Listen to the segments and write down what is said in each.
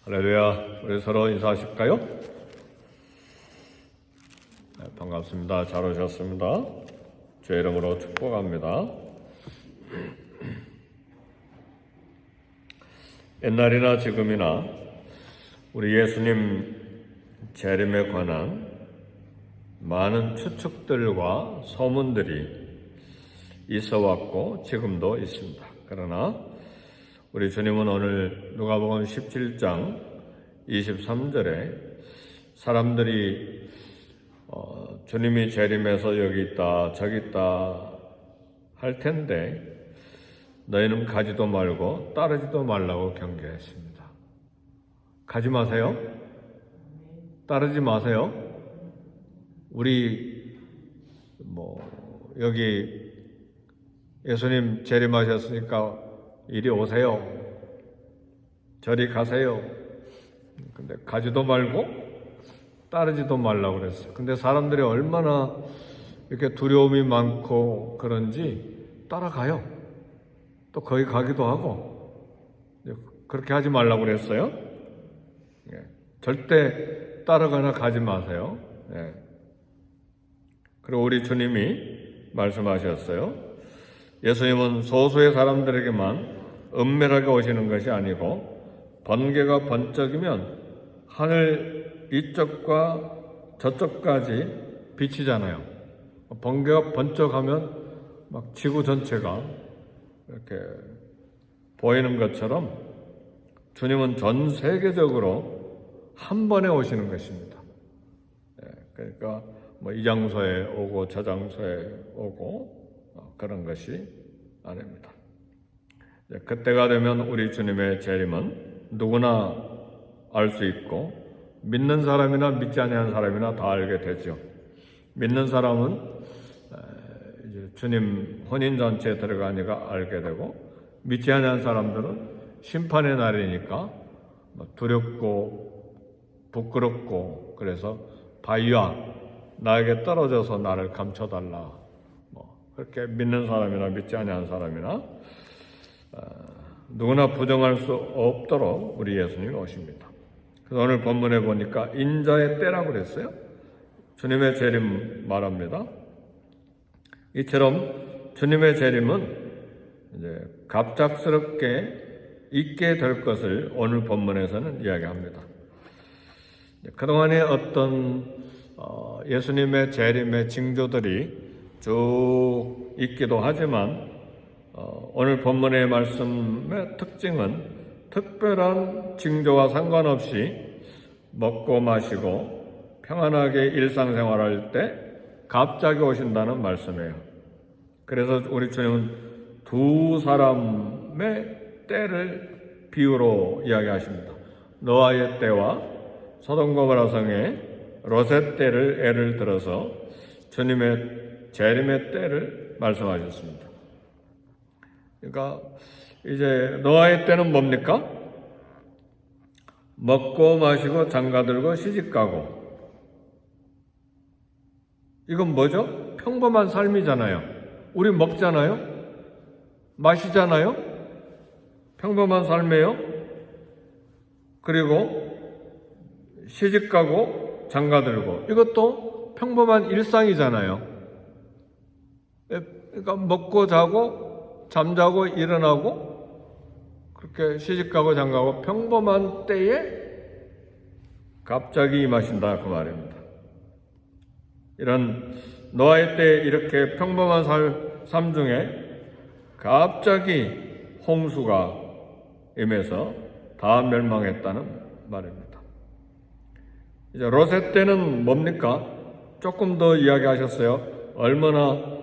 할렐루야. 우리 서로 인사하실까요? 네, 반갑습니다. 잘 오셨습니다. 주의 이름으로 축복합니다. 옛날이나 지금이나 우리 예수님 재림에 관한 많은 추측들과 소문들이 있어왔고 지금도 있습니다. 그러나 우리 주님은 오늘 누가복음 17장 23절에 사람들이 주님이 재림해서 여기 있다 저기 있다 할 텐데 너희는 가지도 말고 따르지도 말라고 경계했습니다. 가지 마세요. 따르지 마세요. 우리 여기 예수님 재림하셨으니까 이리 오세요. 저리 가세요. 근데 가지도 말고 따르지도 말라고 그랬어요. 근데 사람들이 얼마나 이렇게 두려움이 많고 그런지 따라가요. 또 거기 가기도 하고. 그렇게 하지 말라고 그랬어요. 절대 따라가나 가지 마세요. 그리고 우리 주님이 말씀하셨어요. 예수님은 소수의 사람들에게만 은밀하게 오시는 것이 아니고 번개가 번쩍이면 하늘 이쪽과 저쪽까지 비치잖아요. 번개가 번쩍하면 막 지구 전체가 이렇게 보이는 것처럼 주님은 전 세계적으로 한 번에 오시는 것입니다. 그러니까 이 장소에 오고 저 장소에 오고 그런 것이 아닙니다. 그때가 되면 우리 주님의 재림은 누구나 알 수 있고 믿는 사람이나 믿지 아니하는 사람이나 다 알게 되죠. 믿는 사람은 이제 주님 혼인잔치에 들어가니까 알게 되고 믿지 아니하는 사람들은 심판의 날이니까 두렵고 부끄럽고 그래서 바위야 나에게 떨어져서 나를 감춰달라 그렇게 믿는 사람이나 믿지 아니하는 사람이나 누구나 부정할 수 없도록 우리 예수님이 오십니다. 그래서 오늘 본문에 보니까 인자의 때라고 그랬어요. 주님의 재림 말합니다. 이처럼 주님의 재림은 이제 갑작스럽게 있게 될 것을 오늘 본문에서는 이야기합니다. 그동안에 어떤 예수님의 재림의 징조들이 쭉 있기도 하지만 오늘 본문의 말씀의 특징은 특별한 징조와 상관없이 먹고 마시고 평안하게 일상생활할 때 갑자기 오신다는 말씀이에요. 그래서 우리 주님은 두 사람의 때를 비유로 이야기하십니다. 노아의 때와 소돔고모라 성의 롯의 때를 예를 들어서 주님의 재림의 때를 말씀하셨습니다. 그러니까 이제 노아의 때는 뭡니까? 먹고 마시고 장가들고 시집가고. 이건 뭐죠? 평범한 삶이잖아요. 우리 먹잖아요. 마시잖아요. 평범한 삶이에요. 그리고 시집가고 장가들고. 이것도 평범한 일상이잖아요. 그러니까 먹고 자고 잠자고 일어나고 그렇게 시집가고 장가고 평범한 때에 갑자기 임하신다 그 말입니다. 이런 노아의 때 이렇게 평범한 삶 중에 갑자기 홍수가 임해서 다 멸망했다는 말입니다. 이제 롯의 때는 뭡니까? 조금 더 이야기하셨어요. 얼마나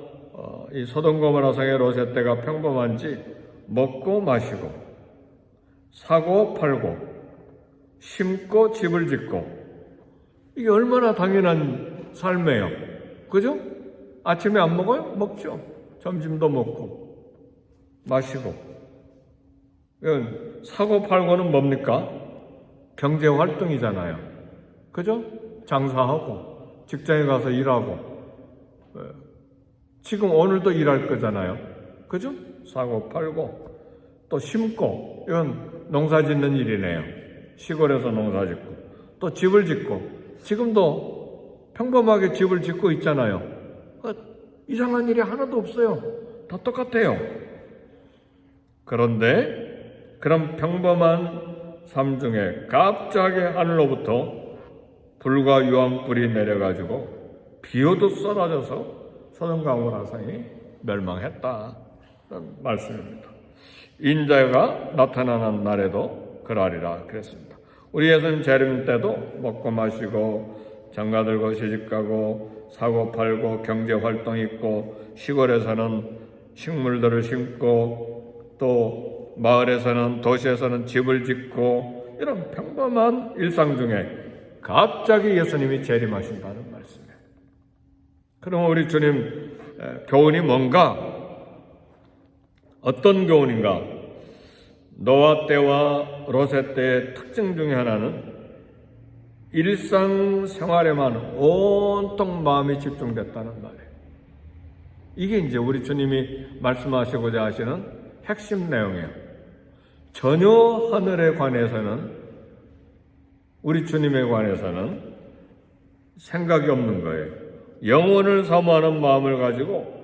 이 소돔고모라 성의 롯의 때가 평범한지 먹고 마시고 사고 팔고 심고 집을 짓고 이게 얼마나 당연한 삶이에요. 그죠? 아침에 안 먹어요? 먹죠. 점심도 먹고 마시고. 이건 사고 팔고는 뭡니까? 경제 활동이잖아요. 그죠? 장사하고 직장에 가서 일하고 지금 오늘도 일할 거잖아요. 그죠? 사고 팔고 또 심고 이건 농사 짓는 일이네요. 시골에서 농사 짓고 또 집을 짓고 지금도 평범하게 집을 짓고 있잖아요. 이상한 일이 하나도 없어요. 다 똑같아요. 그런데 그런 평범한 삶 중에 갑자기 하늘로부터 불과 유황불이 내려가지고 비오도 쏟아져서 소돔과 고모라 성이 멸망했다. 그런 말씀입니다. 인자가 나타나는 날에도 그러하리라 그랬습니다. 우리 예수님 재림 때도 먹고 마시고 장가 들고 시집가고 사고 팔고 경제활동 있고 시골에서는 식물들을 심고 또 마을에서는 도시에서는 집을 짓고 이런 평범한 일상 중에 갑자기 예수님이 재림하신다는 말씀이에요. 그럼 우리 주님 교훈이 뭔가? 어떤 교훈인가? 노아 때와 롯의 때의 특징 중에 하나는 일상생활에만 온통 마음이 집중됐다는 말이에요. 이게 이제 우리 주님이 말씀하시고자 하시는 핵심 내용이에요. 전혀 하늘에 관해서는, 우리 주님에 관해서는 생각이 없는 거예요. 영혼을 사모하는 마음을 가지고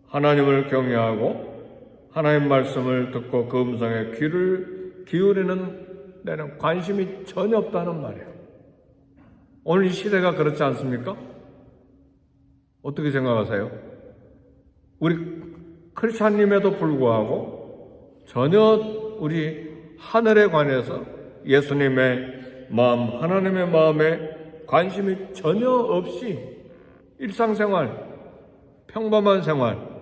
하나님을 경외하고 하나님 말씀을 듣고 그 음성에 귀를 기울이는 데는 관심이 전혀 없다는 말이에요. 오늘 이 시대가 그렇지 않습니까? 어떻게 생각하세요? 우리 크리스찬님에도 불구하고 전혀 우리 하늘에 관해서 예수님의 마음, 하나님의 마음에 관심이 전혀 없이 일상생활, 평범한 생활,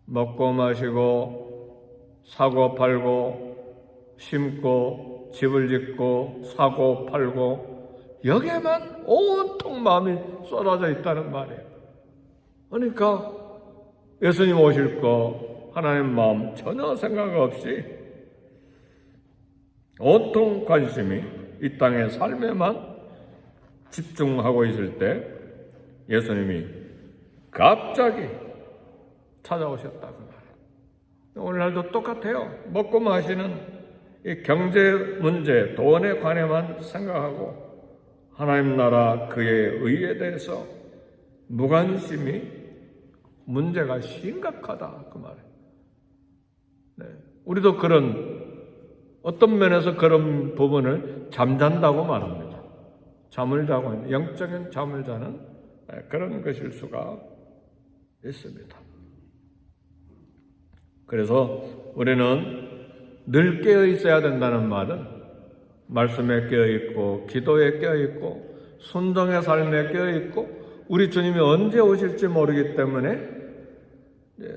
먹고 마시고 사고 팔고 심고 집을 짓고 사고 팔고 여기에만 온통 마음이 쏟아져 있다는 말이에요. 그러니까 예수님 오실 거 하나님 마음 전혀 생각 없이 온통 관심이 이 땅의 삶에만 집중하고 있을 때 예수님이 갑자기 찾아오셨다 그 말이에요. 오늘날도 똑같아요. 먹고 마시는 이 경제 문제, 돈에 관해만 생각하고 하나님 나라 그의 의에 대해서 무관심이 문제가 심각하다 그 말이에요. 네. 우리도 어떤 면에서 그런 부분을 잠잔다고 말합니다. 잠을 자고 영적인 잠을 자는 그런 것일 수가 있습니다. 그래서 우리는 늘 깨어 있어야 된다는 말은 말씀에 깨어 있고 기도에 깨어 있고 순종의 삶에 깨어 있고 우리 주님이 언제 오실지 모르기 때문에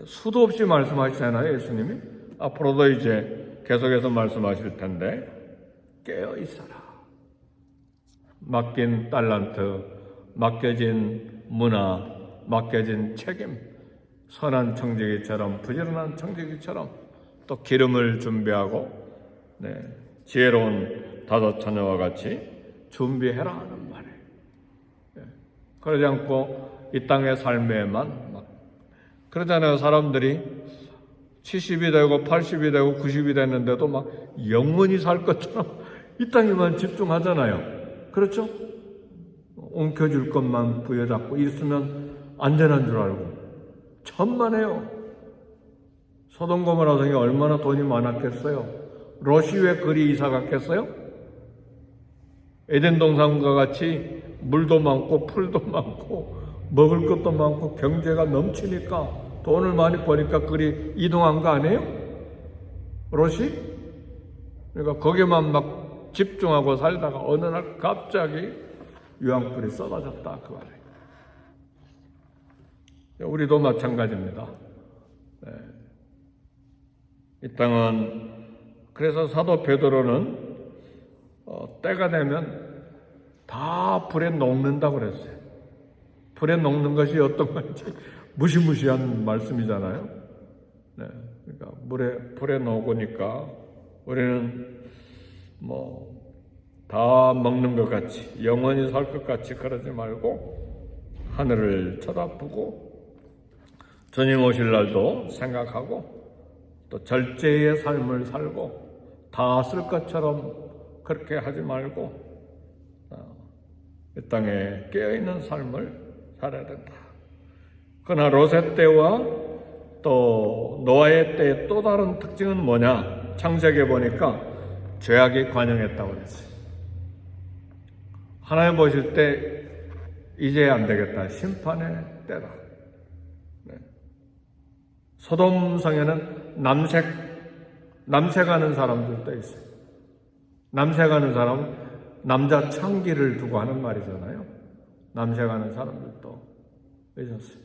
수도 없이 말씀하시잖아요. 예수님이 앞으로도 이제 계속해서 말씀하실 텐데 깨어 있어라. 맡긴 달란트, 맡겨진 문화, 맡겨진 책임, 선한 청지기처럼 부지런한 청지기처럼 또 기름을 준비하고 지혜로운 다섯 처녀와 같이 준비해라 하는 말이에요. 그러지 않고 이 땅의 삶에만 그러잖아요. 사람들이 70이 되고 80이 되고 90이 됐는데도 막 영원히 살 것처럼 이 땅에만 집중하잖아요. 그렇죠? 옮겨줄 것만 부여잡고 있으면 안전한 줄 알고 천만에요. 소돔 고모라 성이 얼마나 돈이 많았겠어요? 롯이 왜 그리 이사 갔겠어요? 에덴 동산과 같이 물도 많고 풀도 많고 먹을 것도 많고 경제가 넘치니까 돈을 많이 버니까 그리 이동한 거 아니에요? 롯이? 그러니까 거기만 막 집중하고 살다가 어느 날 갑자기 유황불이 쏟아졌다 그 말이에요. 우리도 마찬가지입니다. 이 땅은 그래서 사도 베드로는 때가 되면 다 불에 녹는다고 그랬어요. 불에 녹는 것이 어떤 건지 무시무시한 말씀이잖아요. 그러니까 불에 녹으니까 우리는 다 먹는 것 같이 영원히 살 것 같이 그러지 말고 하늘을 쳐다보고 주님 오실 날도 생각하고 또 절제의 삶을 살고 다 쓸 것처럼 그렇게 하지 말고 이 땅에 깨어있는 삶을 살아야 된다. 그러나 롯의 때와 또 노아의 때의 또 다른 특징은 뭐냐? 창세기에 보니까 죄악이 관영했다고 그랬어요. 하나님 보실 때 이제 안 되겠다. 심판의 때다. 네. 소돔 성에는 남색하는 사람들도 있어요. 남색하는 사람은 남자 창기를 두고 하는 말이잖아요. 남색하는 사람들도 있었어요.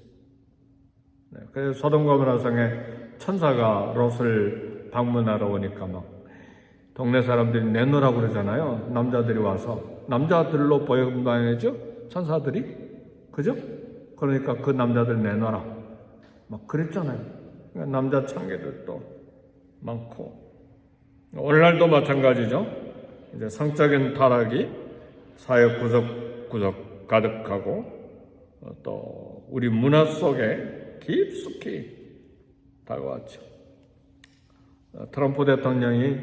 네. 그래서 소돔 고모라 성에 천사가 롯을 방문하러 오니까 막 동네 사람들이 내놓으라고 그러잖아요. 남자들이 와서 남자들로 보여다니죠. 천사들이 그죠? 그러니까 그 남자들 내놔라 막 그랬잖아요. 그러니까 남자 창기들도 많고 오늘날도 마찬가지죠. 이제 성적인 타락이 사회 구석구석 가득하고 또 우리 문화 속에 깊숙이 다가왔죠. 트럼프 대통령이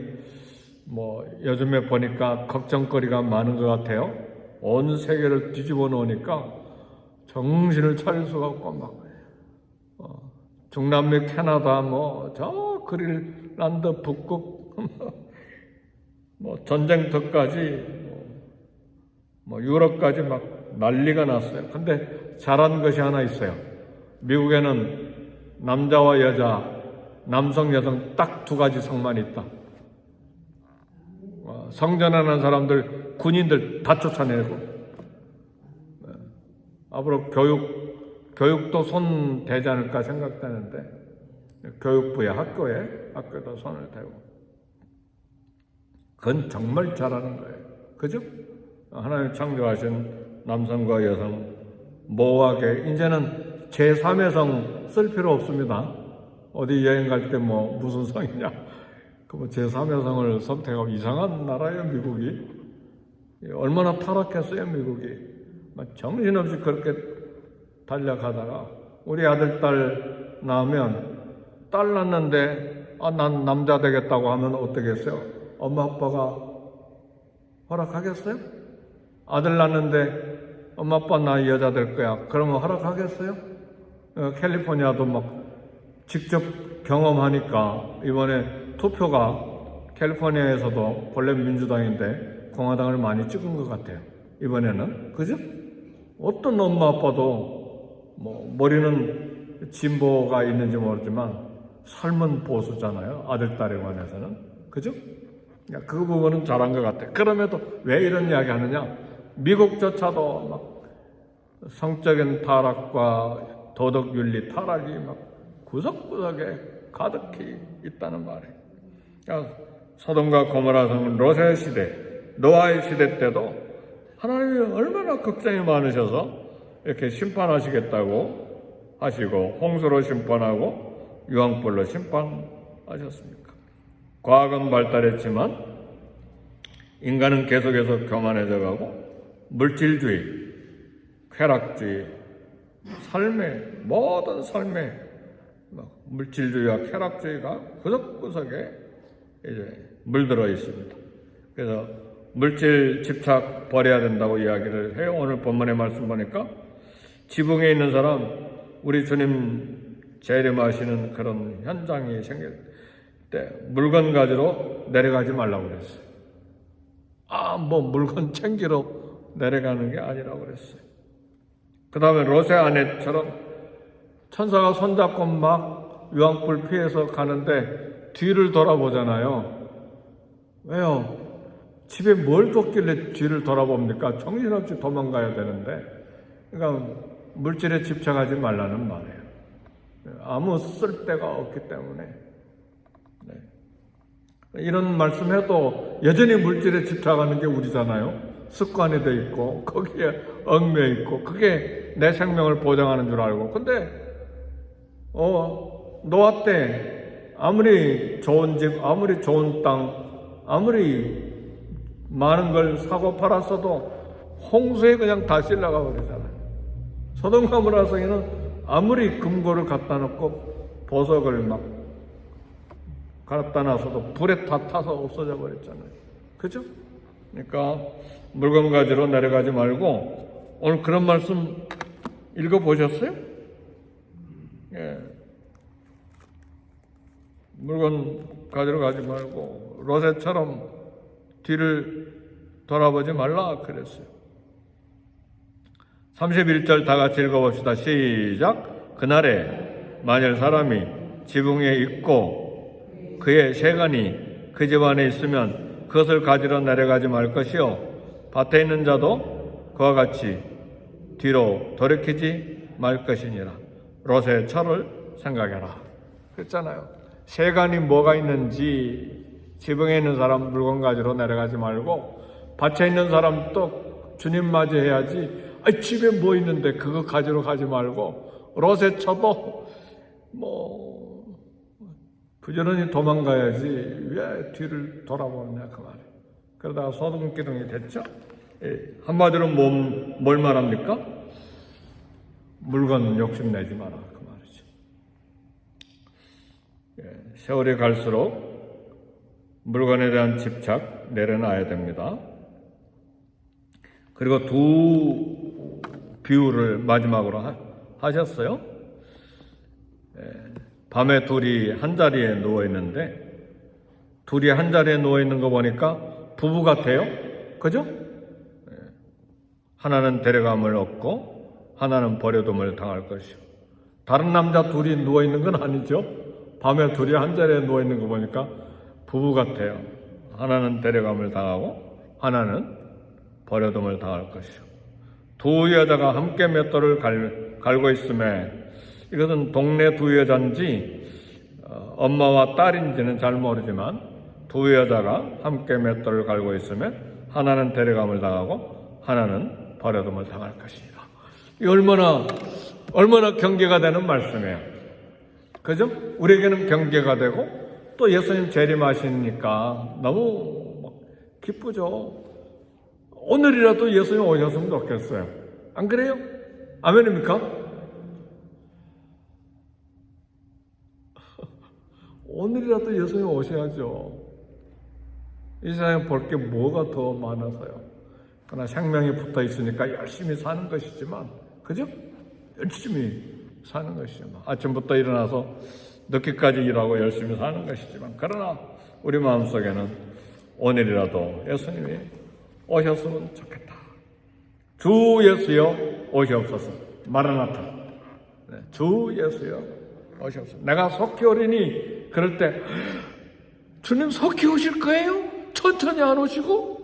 요즘에 보니까 걱정거리가 많은 것 같아요. 온 세계를 뒤집어 놓으니까 정신을 차릴 수가 없고 중남미 캐나다 저 그린란드 북극 전쟁터까지 유럽까지 막 난리가 났어요. 근데 잘한 것이 하나 있어요. 미국에는 남자와 여자, 남성, 여성 딱 두 가지 성만 있다. 성전하는 사람들, 군인들 다 쫓아내고 앞으로 교육도 손 대지 않을까 생각되는데 교육부에 학교에도 손을 대고 그건 정말 잘하는 거예요. 그죠? 하나님 창조하신 남성과 여성 모호하게 이제는 제3의 성 쓸 필요 없습니다. 어디 여행 갈 때 무슨 성이냐? 제3의 성을 선택하고 이상한 나라예요, 미국이. 얼마나 타락했어요, 미국이. 정신없이 그렇게 달려가다가 우리 아들, 딸 낳으면 딸 낳는데 난 남자 되겠다고 하면 어떻겠어요? 엄마 아빠가 허락하겠어요? 아들 낳는데 엄마 아빠 나 여자 될 거야. 그러면 허락하겠어요? 캘리포니아도 직접 경험하니까 이번에 투표가 캘리포니아에서도 본래 민주당인데 공화당을 많이 찍은 것 같아요. 이번에는. 그죠? 어떤 엄마 아빠도 머리는 진보가 있는지 모르지만 삶은 보수잖아요. 아들, 딸에 관해서는. 그죠? 그 부분은 잘한 것 같아요. 그럼에도 왜 이런 이야기 하느냐? 미국조차도 성적인 타락과 도덕윤리 타락이 구석구석에 가득히 있다는 말이에요. 소돔과 고모라 성은 롯의 시대, 노아의 시대 때도 하나님이 얼마나 걱정이 많으셔서 이렇게 심판하시겠다고 하시고 홍수로 심판하고 유황불로 심판하셨습니까? 과학은 발달했지만 인간은 계속해서 교만해져 가고 물질주의, 쾌락주의, 모든 삶의 물질주의와 쾌락주의가 구석구석에 이제 물들어 있습니다. 그래서 물질 집착 버려야 된다고 이야기를 해요. 오늘 본문의 말씀 보니까 지붕에 있는 사람, 우리 주님 재림하시는 그런 현장이 생길 때 물건 가지러 내려가지 말라고 그랬어요. 물건 챙기러 내려가는 게 아니라고 그랬어요. 그 다음에 롯의 아내처럼 천사가 손잡고 유황불 피해서 가는데 뒤를 돌아보잖아요. 왜요? 집에 뭘 뒀길래 뒤를 돌아봅니까? 정신없이 도망가야 되는데. 그러니까 물질에 집착하지 말라는 말이에요. 아무 쓸데가 없기 때문에. 네. 이런 말씀해도 여전히 물질에 집착하는 게 우리잖아요. 습관이 돼 있고 거기에 얽매여 있고 그게 내 생명을 보장하는 줄 알고. 근데 노아 때 아무리 좋은 집, 아무리 좋은 땅, 아무리 많은 걸 사고 팔았어도 홍수에 그냥 다 실려가 버리잖아요. 소돔과 고모라 성에는 아무리 금고를 갖다 놓고 보석을 갖다 놔서도 불에 다 타서 없어져 버렸잖아요. 그죠? 그러니까 물건 가지러 내려가지 말고 오늘 그런 말씀 읽어보셨어요? 예. 물건 가지러 가지 말고 롯처럼 뒤를 돌아보지 말라 그랬어요. 31절 다 같이 읽어봅시다. 시작. 그날에 만일 사람이 지붕에 있고 그의 세간이 그 집 안에 있으면 그것을 가지러 내려가지 말 것이요 밭에 있는 자도 그와 같이 뒤로 돌이키지 말 것이니라. 롯의 철을 생각해라. 그랬잖아요. 세간이 뭐가 있는지 지붕에 있는 사람 물건 가지러 내려가지 말고 밭에 있는 사람 또 주님 맞이해야지. 집에 뭐 있는데 그거 가지러 가지 말고 롯의 처도 부지런히 도망가야지 왜 뒤를 돌아보느냐 그 말이에요. 그러다가 소동기둥이 됐죠. 한마디로 뭘 말합니까? 물건 욕심내지 마라 그 말이죠. 세월이 갈수록 물건에 대한 집착 내려놔야 됩니다. 그리고 두 비유를 마지막으로 하셨어요. 밤에 둘이 한 자리에 누워있는데 둘이 한 자리에 누워있는 거 보니까 부부 같아요. 그죠? 하나는 데려감을 얻고 하나는 버려둠을 당할 것이요. 다른 남자 둘이 누워있는 건 아니죠. 밤에 둘이 한 자리에 누워있는 거 보니까 부부 같아요. 하나는 데려감을 당하고 하나는 버려둠을 당할 것이요. 두 여자가 함께 맷돌을 갈고 있음에 이것은 동네 두 여자인지 엄마와 딸인지는 잘 모르지만 두 여자가 함께 맷돌을 갈고 있음에 하나는 데려감을 당하고 하나는 버려둠을 당할 것이다. 이 얼마나 경계가 되는 말씀이에요. 그죠? 우리에게는 경계가 되고 또 예수님 재림하시니까 너무 기쁘죠. 오늘이라도 예수님 오셨으면 좋겠어요. 안 그래요? 아멘입니까? 오늘이라도 예수님 오셔야죠. 이 세상에 볼 게 뭐가 더 많아서요. 그러나 생명이 붙어 있으니까 열심히 사는 것이지만, 그죠? 열심히 사는 것이지만, 아침부터 일어나서 늦게까지 일하고 열심히 사는 것이지만, 그러나 우리 마음속에는 오늘이라도 예수님이 오셨으면 좋겠다. 주 예수여 오시옵소서. 마라나타. 주 예수여 오시옵소서. 내가 속히 오리니 그럴 때 주님 속히 오실 거예요? 천천히 안 오시고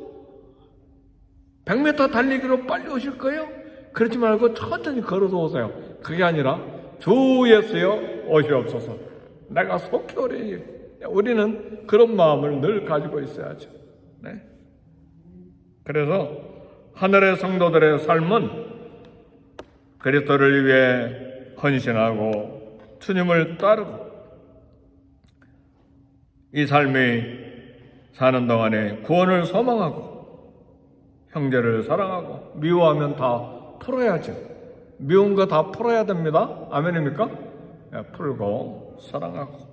100m 달리기로 빨리 오실 거예요? 그러지 말고 천천히 걸어서 오세요. 그게 아니라 주 예수여 오시옵소서. 내가 속히 오리니. 우리는 그런 마음을 늘 가지고 있어야죠. 네. 그래서 하늘의 성도들의 삶은 그리스도를 위해 헌신하고 주님을 따르고 이 삶이 사는 동안에 구원을 소망하고 형제를 사랑하고 미워하면 다 풀어야죠. 미운 거 다 풀어야 됩니다. 아멘입니까? 풀고 사랑하고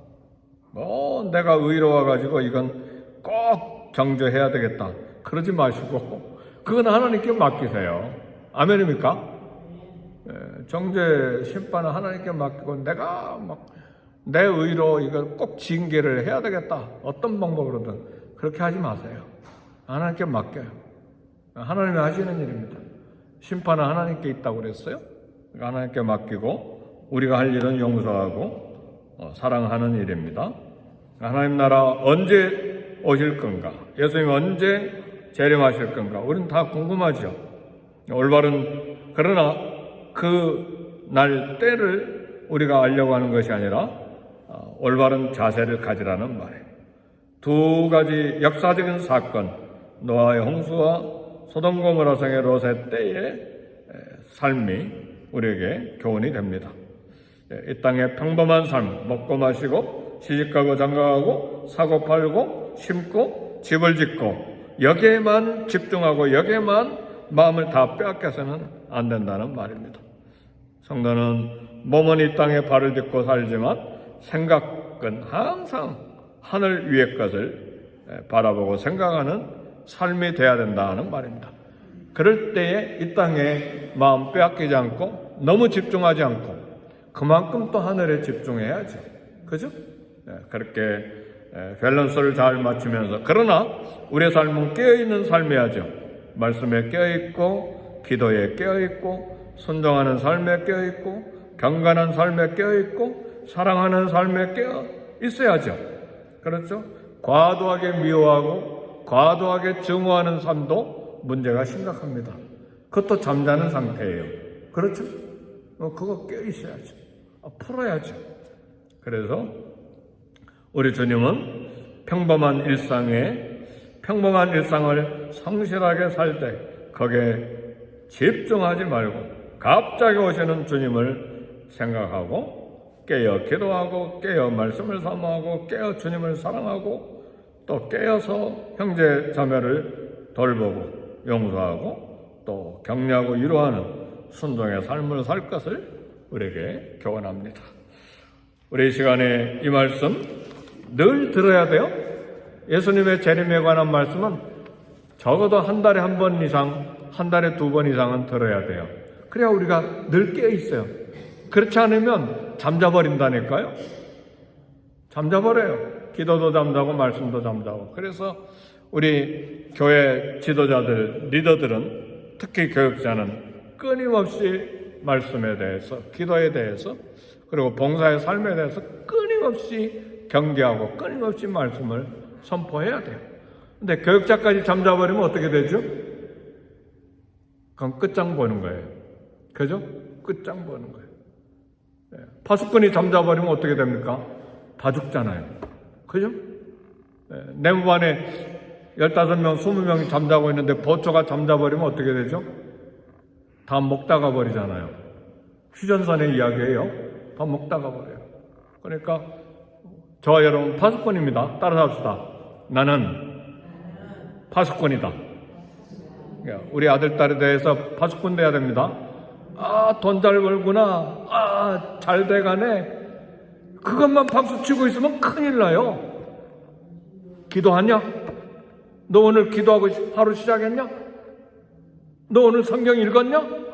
내가 의로워가지고 이건 꼭 정죄해야 되겠다. 그러지 마시고 그건 하나님께 맡기세요. 아멘입니까? 정죄 심판은 하나님께 맡기고 내가 내 의로 이걸 꼭 징계를 해야 되겠다. 어떤 방법으로든 그렇게 하지 마세요. 하나님께 맡겨요. 하나님이 하시는 일입니다. 심판은 하나님께 있다고 그랬어요. 하나님께 맡기고 우리가 할 일은 용서하고 사랑하는 일입니다. 하나님 나라 언제 오실 건가? 예수님 언제 재림하실 건가? 우리는 다 궁금하죠. 올바른 그러나 그 날 때를 우리가 알려고 하는 것이 아니라 올바른 자세를 가지라는 말이에요. 두 가지 역사적인 사건, 노아의 홍수와 소돔 고모라 성의 롯의 때의 삶이 우리에게 교훈이 됩니다. 이 땅의 평범한 삶, 먹고 마시고 시집가고 장가가고 사고 팔고 심고 집을 짓고 여기에만 집중하고 여기에만 마음을 다 빼앗겨서는 안 된다는 말입니다. 성도는 몸은 이 땅에 발을 딛고 살지만 생각은 항상 하늘 위의 것을 바라보고 생각하는 삶이 돼야 된다는 말입니다. 그럴 때에 이 땅에 마음 빼앗기지 않고 너무 집중하지 않고 그만큼 또 하늘에 집중해야죠. 그죠? 그렇게 밸런스를 잘 맞추면서, 그러나 우리의 삶은 깨어있는 삶이야죠. 말씀에 깨어있고 기도에 깨어있고 순종하는 삶에 깨어있고 경건한 삶에 깨어있고 사랑하는 삶에 깨어있어야죠. 그렇죠? 과도하게 미워하고 과도하게 증오하는 삶도 문제가 심각합니다. 그것도 잠자는 상태예요. 그렇죠? 그거 깨어있어야죠. 풀어야죠. 그래서 우리 주님은 평범한 일상을 성실하게 살 때 거기에 집중하지 말고 갑자기 오시는 주님을 생각하고 깨어 기도하고 깨어 말씀을 사모하고 깨어 주님을 사랑하고 또 깨어서 형제 자매를 돌보고 용서하고 또 격려하고 위로하는 순종의 삶을 살 것을 우리에게 교훈합니다. 우리 이 시간에 이 말씀 늘 들어야 돼요. 예수님의 재림에 관한 말씀은 적어도 한 달에 한 번 이상, 한 달에 2번 이상은 들어야 돼요. 그래야 우리가 늘 깨어 있어요. 그렇지 않으면 잠자버린다니까요. 잠자버려요. 기도도 잠자고 말씀도 잠자고. 그래서 우리 교회 지도자들, 리더들은, 특히 교육자는 끊임없이 말씀에 대해서, 기도에 대해서, 그리고 봉사의 삶에 대해서 끊임없이 경계하고 끊임없이 말씀을 선포해야 돼요. 근데 교육자까지 잠자버리면 어떻게 되죠? 그럼 끝장 보는 거예요. 그죠? 끝장 보는 거예요. 파수꾼이 잠자버리면 어떻게 됩니까? 다 죽잖아요. 그죠? 내무반에 15명, 20명이 잠자고 있는데 보초가 잠자버리면 어떻게 되죠? 다 먹다가 버리잖아요. 휴전선의 이야기예요. 다 먹다가 버려요. 그러니까 저와 여러분 파수꾼입니다. 따라합시다. 나는 파수꾼이다. 우리 아들, 딸에 대해서 파수꾼 돼야 됩니다. 돈 잘 벌구나. 잘 돼가네. 그것만 박수치고 있으면 큰일 나요. 기도하냐? 너 오늘 기도하고 하루 시작했냐? 너 오늘 성경 읽었냐?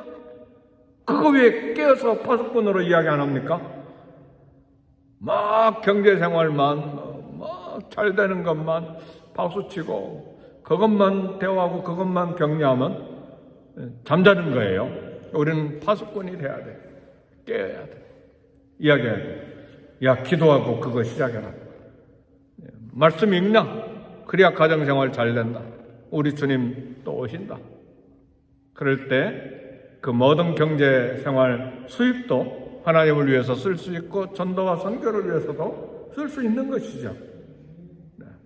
그거 왜 깨어서 파수꾼으로 이야기 안 합니까? 막 경제생활만, 막 잘 되는 것만 박수치고 그것만 대화하고 그것만 격려하면 잠자는 거예요. 우리는 파수꾼이 돼야 돼. 깨어야 돼. 이야기해야 돼. 야, 기도하고 그거 시작해라. 말씀 읽나? 그래야 가정생활 잘 된다. 우리 주님 또 오신다. 그럴 때 그 모든 경제생활 수입도 하나님을 위해서 쓸 수 있고 전도와 선교를 위해서도 쓸 수 있는 것이죠.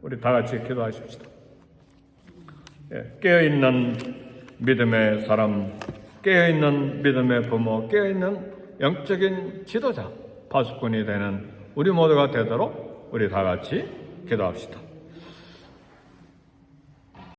우리 다 같이 기도하십시다. 깨어있는 믿음의 사람, 깨어있는 믿음의 부모, 깨어있는 영적인 지도자, 파수꾼이 되는 우리 모두가 되도록 우리 다 같이 기도합시다.